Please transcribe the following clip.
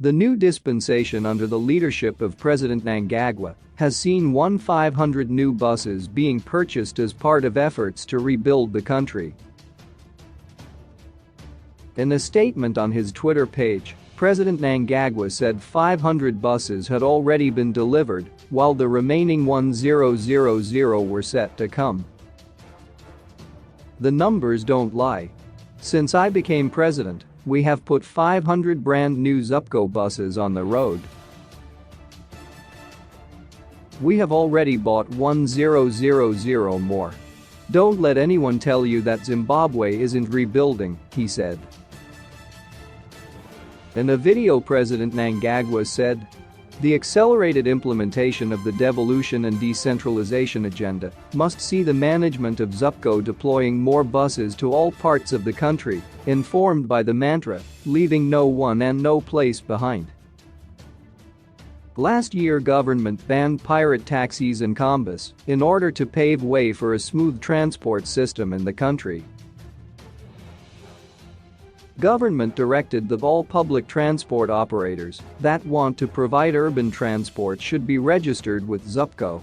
The new dispensation under the leadership of President Mnangagwa has seen 1,500 new buses being purchased as part of efforts to rebuild the country. In a statement on his Twitter page, President Mnangagwa said 500 buses had already been delivered, while the remaining 1,000 were set to come. The numbers don't lie. Since I became president, we have put 500 brand new ZUPCO buses on the road. We have already bought 1,000 more. Don't let anyone tell you that Zimbabwe isn't rebuilding, he said. In a video, President Mnangagwa said, "The accelerated implementation of the devolution and decentralization agenda must see the management of ZUPCO deploying more buses to all parts of the country, informed by the mantra, leaving no one and no place behind." Last year, government banned pirate taxis and combis in order to pave way for a smooth transport system in the country. Government directed that all public transport operators that want to provide urban transport should be registered with ZUPCO.